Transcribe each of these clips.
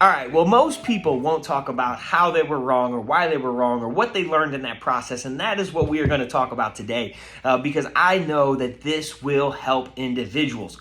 All right, well, most people won't talk about how they were wrong or why they were wrong or what they learned in that process, and that is what we are going to talk about today because I know that this will help individuals.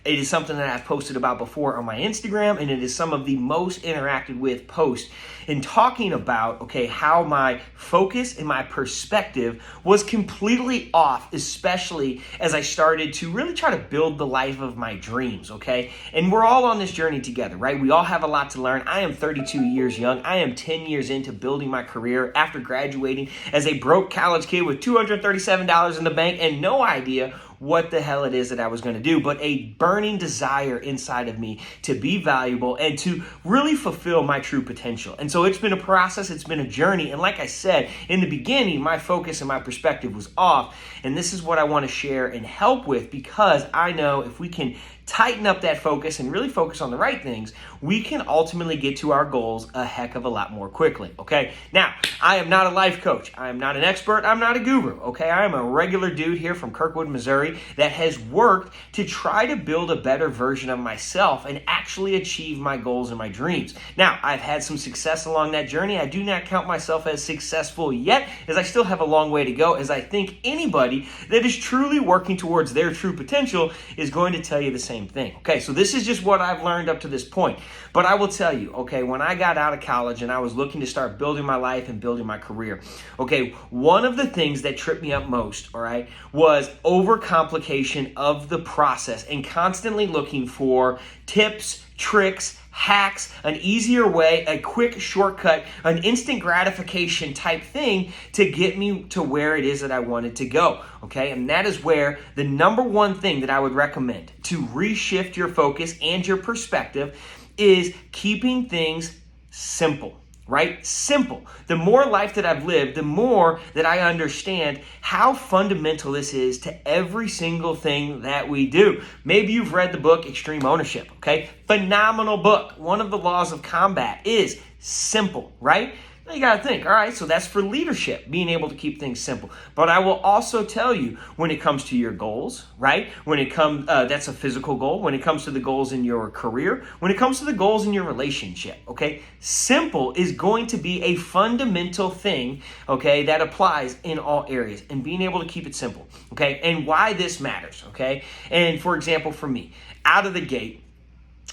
It is something that I've posted about before on my Instagram, and it is some of the most interacted with posts in talking about, okay, how my focus and my perspective was completely off, especially as I started to really try to build the life of my dreams, okay? And we're all on this journey together, right? We all have a lot to learn. I am 32 years young. I am 10 years into building my career after graduating as a broke college kid with $237 in the bank and no idea what the hell it is that I was going to do, but a burning desire inside of me to be valuable and to really fulfill my true potential. And so it's been a process, it's been a journey. And like I said, in the beginning, my focus and my perspective was off. And this is what I want to share and help with, because I know if we can tighten up that focus and really focus on the right things, we can ultimately get to our goals a heck of a lot more quickly, okay? Now, I am not a life coach. I am not an expert. I'm not a guru, okay? I am a regular dude here from Kirkwood, Missouri that has worked to try to build a better version of myself and actually achieve my goals and my dreams. Now, I've had some success along that journey. I do not count myself as successful yet, as I still have a long way to go, as I think anybody that is truly working towards their true potential is going to tell you the same thing. Okay, so this is just what I've learned up to this point. But I will tell you, okay, when I got out of college and I was looking to start building my life and building my career, okay, one of the things that tripped me up most, all right, was overcomplication of the process and constantly looking for tips, tricks, hacks, an easier way, a quick shortcut, an instant gratification type thing to get me to where it is that I wanted to go, okay? And that is where the number one thing that I would recommend to reshift your focus and your perspective is keeping things simple. Right? Simple. The more life that I've lived, the more that I understand how fundamental this is to every single thing that we do. Maybe you've read the book Extreme Ownership, okay? Phenomenal book. One of the laws of combat is simple, right? You got to think, all right, so that's for leadership, being able to keep things simple. But I will also tell you when it comes to your goals, right? When it comes, that's a physical goal. When it comes to the goals in your career, when it comes to the goals in your relationship, okay? Simple is going to be a fundamental thing, okay, that applies in all areas, and being able to keep it simple, okay? And why this matters, okay? And for example, for me, out of the gate,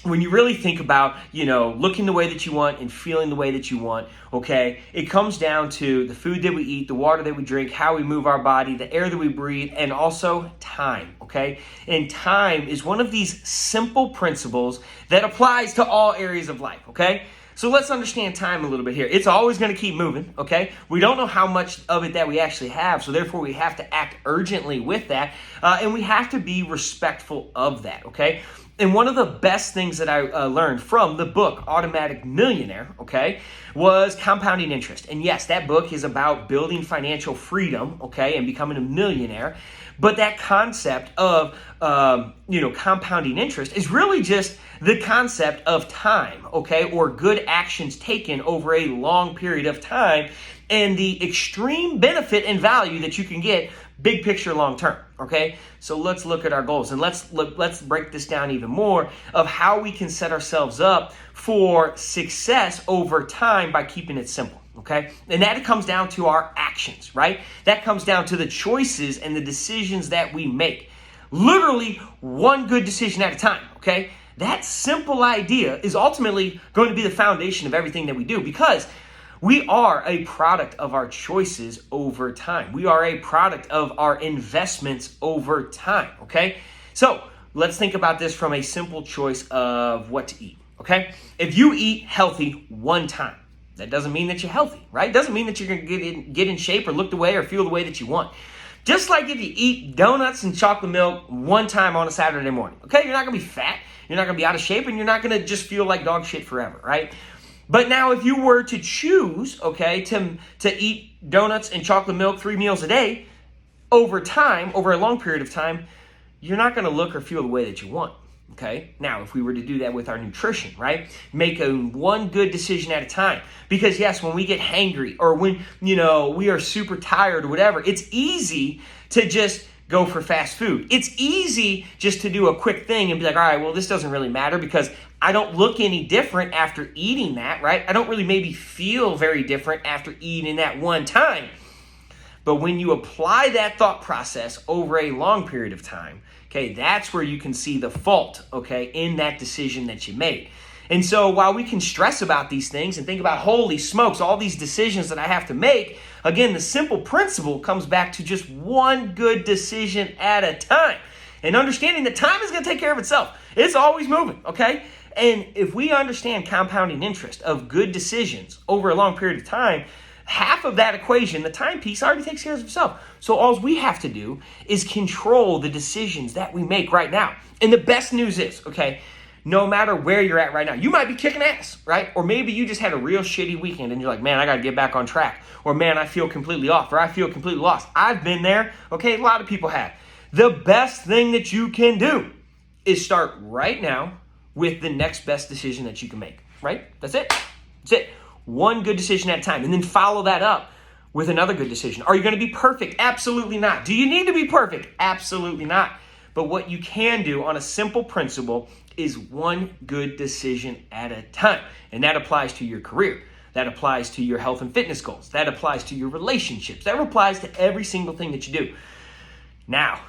when you really think about, looking the way that you want and feeling the way that you want, okay, it comes down to the food that we eat, the water that we drink, how we move our body, the air that we breathe, and also time, okay? And time is one of these simple principles that applies to all areas of life, okay? So let's understand time a little bit here. It's always going to keep moving, okay? We don't know how much of it that we actually have, so therefore we have to act urgently with that, and we have to be respectful of that, okay? And one of the best things that I learned from the book Automatic Millionaire, okay, was compounding interest. And yes, that book is about building financial freedom, okay, and becoming a millionaire. But that concept of, compounding interest is really just the concept of time, okay, or good actions taken over a long period of time and the extreme benefit and value that you can get big picture long term, okay? So let's look at our goals and let's break this down even more of how we can set ourselves up for success over time by keeping it simple, okay? And that comes down to our actions, right? That comes down to the choices and the decisions that we make. Literally one good decision at a time, okay? That simple idea is ultimately going to be the foundation of everything that we do, because we are a product of our choices over time. We are a product of our investments over time, okay? So let's think about this from a simple choice of what to eat, okay? If you eat healthy one time, that doesn't mean that you're healthy, right? It doesn't mean that you're going to get in shape or look the way or feel the way that you want. Just like if you eat donuts and chocolate milk one time on a Saturday morning, okay? You're not going to be fat, you're not going to be out of shape, and you're not going to just feel like dog shit forever, right? But now if you were to choose, okay, to eat donuts and chocolate milk 3 meals a day, over time, over a long period of time, you're not going to look or feel the way that you want, okay? Now, if we were to do that with our nutrition, right? Make one good decision at a time. Because yes, when we get hangry or when, we are super tired or whatever, it's easy to just go for fast food. It's easy just to do a quick thing and be like, all right, well, this doesn't really matter because I don't look any different after eating that, right? I don't really maybe feel very different after eating that one time. But when you apply that thought process over a long period of time, okay, that's where you can see the fault, okay, in that decision that you made. And so while we can stress about these things and think about, holy smokes, all these decisions that I have to make, again, the simple principle comes back to just one good decision at a time. And understanding that time is going to take care of itself. It's always moving, okay? And if we understand compounding interest of good decisions over a long period of time, half of that equation, the time piece, already takes care of itself. So all we have to do is control the decisions that we make right now. And the best news is, okay, no matter where you're at right now, you might be kicking ass, right? Or maybe you just had a real shitty weekend and you're like, man, I got to get back on track. Or man, I feel completely off, or I feel completely lost. I've been there, okay? A lot of people have. The best thing that you can do is start right now with the next best decision that you can make, right? That's it. That's it. One good decision at a time. And then follow that up with another good decision. Are you going to be perfect? Absolutely not. Do you need to be perfect? Absolutely not. But what you can do on a simple principle is one good decision at a time. And that applies to your career. That applies to your health and fitness goals. That applies to your relationships. That applies to every single thing that you do. Now,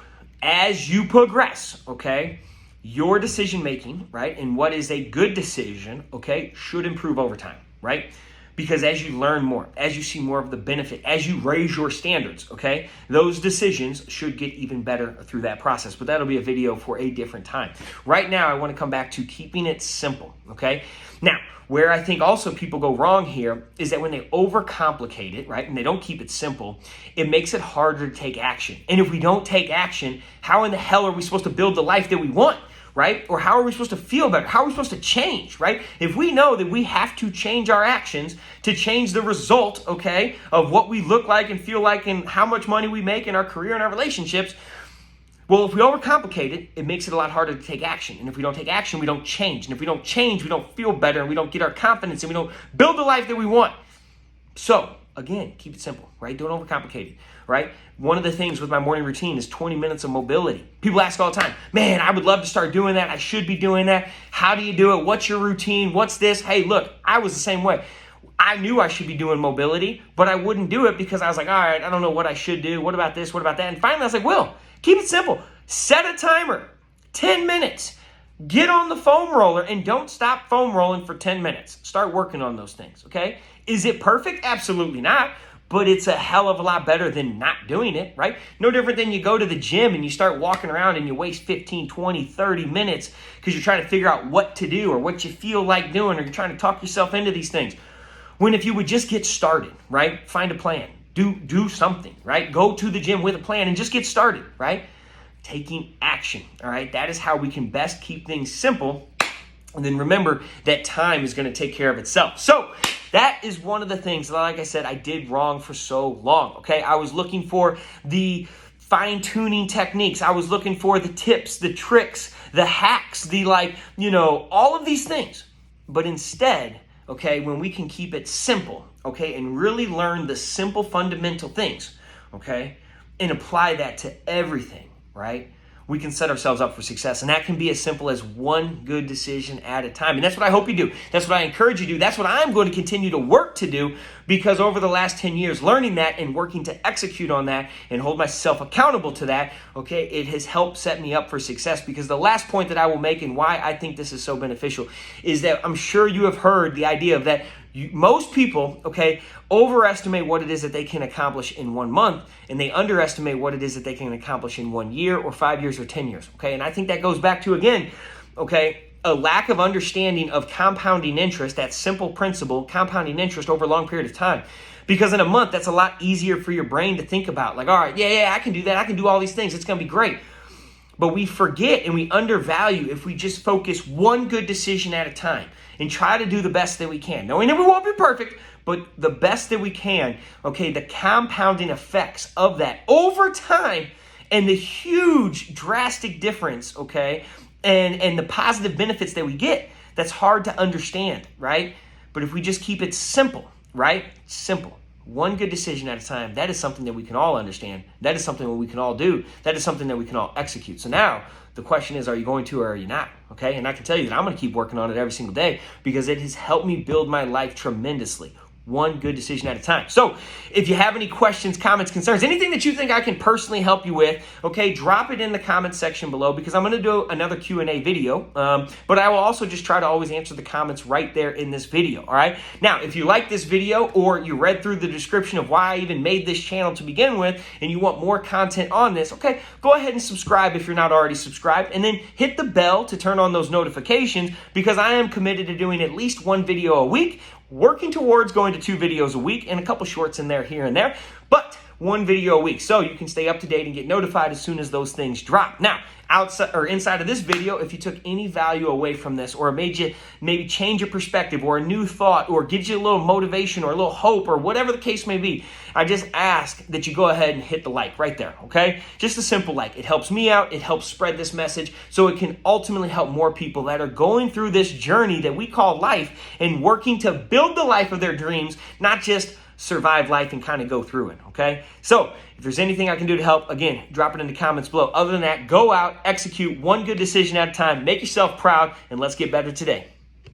as you progress, okay, your decision making, right, and what is a good decision, okay, should improve over time, right? Because as you learn more, as you see more of the benefit, as you raise your standards, okay, those decisions should get even better through that process. But that'll be a video for a different time. Right now, I want to come back to keeping it simple, okay? Now, where I think also people go wrong here is that when they overcomplicate it, right, and they don't keep it simple, it makes it harder to take action. And if we don't take action, how in the hell are we supposed to build the life that we want? Right? Or how are we supposed to feel better? How are we supposed to change, right? If we know that we have to change our actions to change the result, okay, of what we look like and feel like and how much money we make in our career and our relationships, well, if we overcomplicate it, it makes it a lot harder to take action. And if we don't take action, we don't change. And if we don't change, we don't feel better and we don't get our confidence and we don't build the life that we want. So, again, keep it simple, right? Don't overcomplicate it, right? One of the things with my morning routine is 20 minutes of mobility. People ask all the time, man, I would love to start doing that. I should be doing that. How do you do it? What's your routine? What's this? Hey, look, I was the same way. I knew I should be doing mobility, but I wouldn't do it because I was like, all right, I don't know what I should do. What about this? What about that? And finally I was like, Will, keep it simple. Set a timer, 10 minutes. Get on the foam roller and don't stop foam rolling for 10 minutes. Start working on those things, okay? Is it perfect? Absolutely not. But it's a hell of a lot better than not doing it, right? No different than you go to the gym and you start walking around and you waste 15, 20, 30 minutes because you're trying to figure out what to do or what you feel like doing, or you're trying to talk yourself into these things. When if you would just get started, right? Find a plan. Do something, right? Go to the gym with a plan and just get started, right? Taking action, all right? That is how we can best keep things simple. And then remember that time is going to take care of itself. So that is one of the things that, like I said, I did wrong for so long, okay? I was looking for the fine-tuning techniques. I was looking for the tips, the tricks, the hacks, all of these things. But instead, okay, when we can keep it simple, okay, and really learn the simple fundamental things, okay, and apply that to everything, right? We can set ourselves up for success. And that can be as simple as one good decision at a time. And that's what I hope you do. That's what I encourage you to do. That's what I'm going to continue to work to do, because over the last 10 years, learning that and working to execute on that and hold myself accountable to that, okay, it has helped set me up for success. Because the last point that I will make and why I think this is so beneficial is that I'm sure you have heard the idea of that most people, okay, overestimate what it is that they can accomplish in 1 month, and they underestimate what it is that they can accomplish in 1 year or 5 years or 10 years, okay? And I think that goes back to, again, okay, a lack of understanding of compounding interest, that simple principle, compounding interest over a long period of time. Because in a month, that's a lot easier for your brain to think about. Like, all right, yeah, I can do that. I can do all these things. It's going to be great. But we forget and we undervalue if we just focus one good decision at a time and try to do the best that we can. Knowing that we won't be perfect, but the best that we can, okay, the compounding effects of that over time and the huge drastic difference, okay, and the positive benefits that we get, that's hard to understand, right? But if we just keep it simple, right? Simple. one good decision at a time. That is something that we can all understand. That is something that we can all do. That is something that we can all execute. So now the question is, are you going to or are you not? Okay, and I can tell you that I'm going to keep working on it every single day because it has helped me build my life tremendously. One good decision at a time. So if you have any questions, comments, concerns, anything that you think I can personally help you with, okay, drop it in the comments section below because I'm going to do another Q&A video. But I will also just try to always answer the comments right there in this video. All right. Now, if you like this video or you read through the description of why I even made this channel to begin with and you want more content on this, okay, go ahead and subscribe if you're not already subscribed, and then hit the bell to turn on those notifications because I am committed to doing at least one video a week, working towards going to 2 videos a week and a couple shorts in there here and there, but 1 video a week. So you can stay up to date and get notified as soon as those things drop. Now, outside or inside of this video, if you took any value away from this or made you maybe change your perspective or a new thought or gives you a little motivation or a little hope or whatever the case may be, I just ask that you go ahead and hit the like right there, okay? Just a simple like. It helps me out. It helps spread this message so it can ultimately help more people that are going through this journey that we call life and working to build the life of their dreams, not just survive life and kind of go through it, okay? So if there's anything I can do to help, again, drop it in the comments below. Other than that, go out, execute one good decision at a time, make yourself proud, and let's get better today.